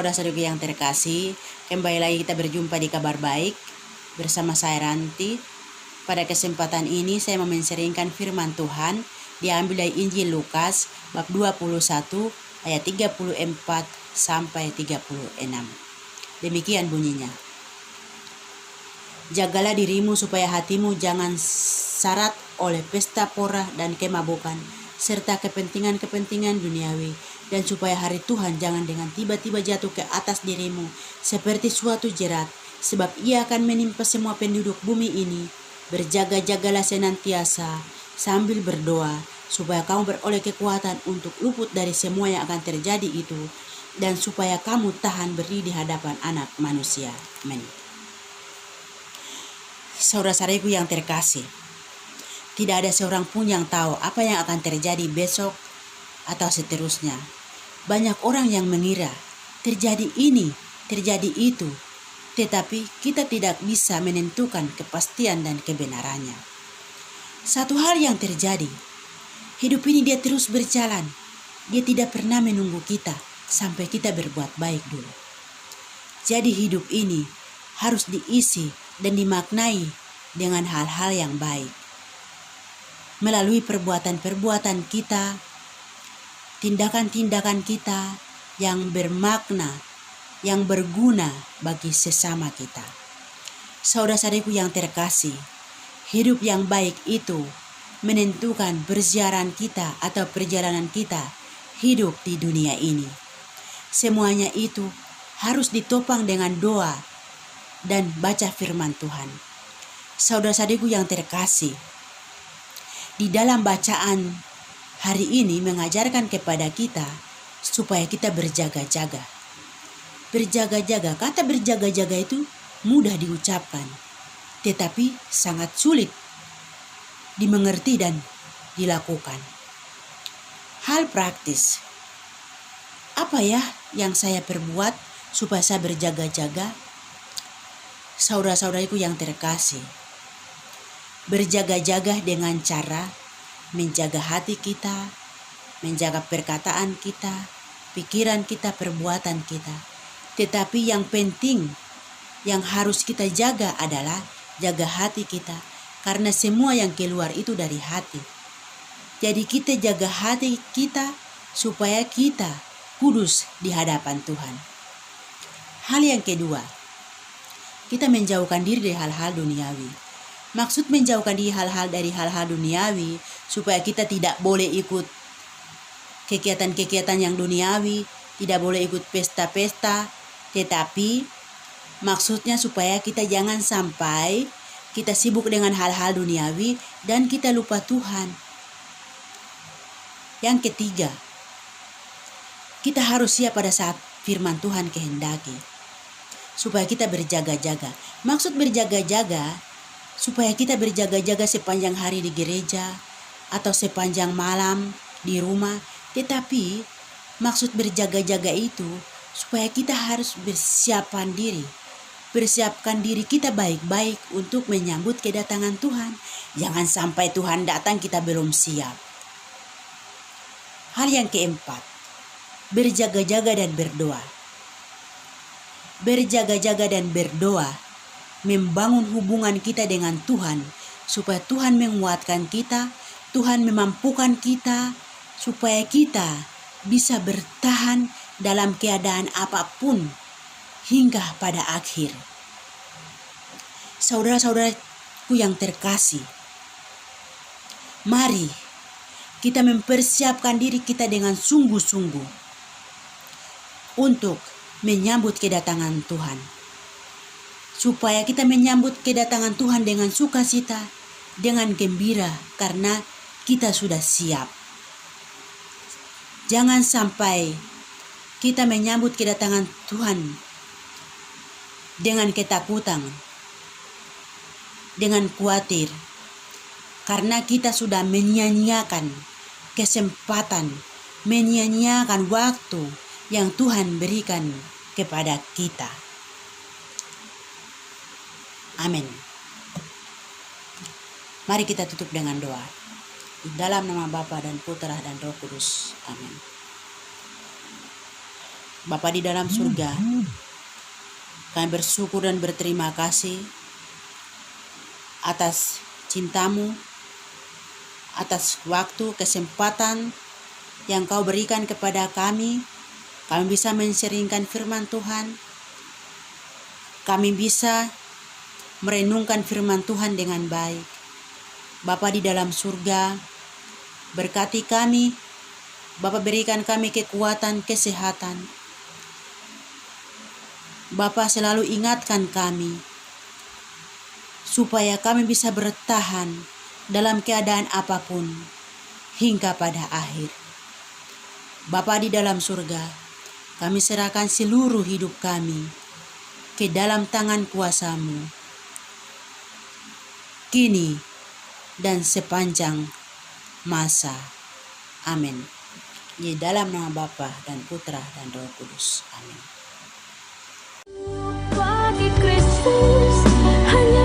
Saudara-saudaraku yang terkasih, kembali lagi kita berjumpa di Kabar Baik bersama saya Ranti. Pada kesempatan ini saya mau menseringkan firman Tuhan diambil dari Injil Lukas bab 21 ayat 34 sampai 36. Demikian bunyinya. Jagalah dirimu supaya hatimu jangan syarat oleh pesta pora dan kemabukan, serta kepentingan-kepentingan duniawi, dan supaya hari Tuhan jangan dengan tiba-tiba jatuh ke atas dirimu seperti suatu jerat, sebab ia akan menimpa semua penduduk bumi ini. Berjaga-jagalah senantiasa sambil berdoa, supaya kamu beroleh kekuatan untuk luput dari semua yang akan terjadi itu, dan supaya kamu tahan berdiri di hadapan Anak Manusia. Amin. Saudara-saudariku yang terkasih, tidak ada seorang pun yang tahu apa yang akan terjadi besok atau seterusnya. Banyak orang yang mengira terjadi ini, terjadi itu, tetapi kita tidak bisa menentukan kepastian dan kebenarannya. Satu hal yang terjadi, hidup ini dia terus berjalan. Dia tidak pernah menunggu kita sampai kita berbuat baik dulu. Jadi hidup ini harus diisi dan dimaknai dengan hal-hal yang baik. Melalui perbuatan-perbuatan kita, tindakan-tindakan kita yang bermakna, yang berguna bagi sesama kita. Saudara-saudariku yang terkasih, hidup yang baik itu menentukan perjalanan kita atau perjalanan kita hidup di dunia ini. Semuanya itu harus ditopang dengan doa dan baca firman Tuhan. Saudara-saudariku yang terkasih, di dalam bacaan hari ini mengajarkan kepada kita supaya kita berjaga-jaga. Berjaga-jaga, kata berjaga-jaga itu mudah diucapkan, tetapi sangat sulit dimengerti dan dilakukan. Hal praktis, apa ya yang saya perbuat supaya saya berjaga-jaga? Saudara-saudariku yang terkasih, berjaga-jaga dengan cara menjaga hati kita, menjaga perkataan kita, pikiran kita, perbuatan kita. Tetapi yang penting yang harus kita jaga adalah jaga hati kita, karena semua yang keluar itu dari hati. Jadi kita jaga hati kita supaya kita kudus di hadapan Tuhan. Hal yang kedua, kita menjauhkan diri dari hal-hal duniawi. Maksud menjauhkan diri dari hal-hal duniawi supaya kita tidak boleh ikut kegiatan-kegiatan yang duniawi, tidak boleh ikut pesta-pesta, tetapi maksudnya supaya kita jangan sampai kita sibuk dengan hal-hal duniawi dan kita lupa Tuhan. Yang ketiga, kita harus siap pada saat firman Tuhan kehendaki, supaya kita berjaga-jaga. Maksud berjaga-jaga, supaya kita berjaga-jaga sepanjang hari di gereja atau sepanjang malam di rumah. Tetapi maksud berjaga-jaga itu supaya kita harus bersiapkan diri kita baik-baik untuk menyambut kedatangan Tuhan. Jangan sampai Tuhan datang kita belum siap. Hal yang keempat, berjaga-jaga dan berdoa. Berjaga-jaga dan berdoa membangun hubungan kita dengan Tuhan, supaya Tuhan menguatkan kita, Tuhan memampukan kita, supaya kita bisa bertahan dalam keadaan apapun hingga pada akhir. Saudara-saudaraku yang terkasih, mari kita mempersiapkan diri kita dengan sungguh-sungguh untuk menyambut kedatangan Tuhan. Supaya kita menyambut kedatangan Tuhan dengan sukacita, dengan gembira, karena kita sudah siap. Jangan sampai kita menyambut kedatangan Tuhan dengan ketakutan, dengan khawatir, karena kita sudah menyia-nyiakan kesempatan, menyia-nyiakan waktu yang Tuhan berikan kepada kita. Amin. Mari kita tutup dengan doa. Di dalam nama Bapa dan Putra dan Roh Kudus. Amin. Bapa di dalam surga, kami bersyukur dan berterima kasih atas cintamu, atas waktu, kesempatan yang kau berikan kepada kami. Kami bisa menseringkan firman Tuhan. Kami bisa merenungkan firman Tuhan dengan baik. Bapa di dalam surga, berkati kami. Bapa berikan kami kekuatan, kesehatan. Bapa selalu ingatkan kami supaya kami bisa bertahan dalam keadaan apapun hingga pada akhir. Bapa di dalam surga, kami serahkan seluruh hidup kami ke dalam tangan kuasa-Mu, kini dan sepanjang masa. Amin. Di dalam nama Bapa dan Putra dan Roh Kudus. Amin. Bagi Kristus hanya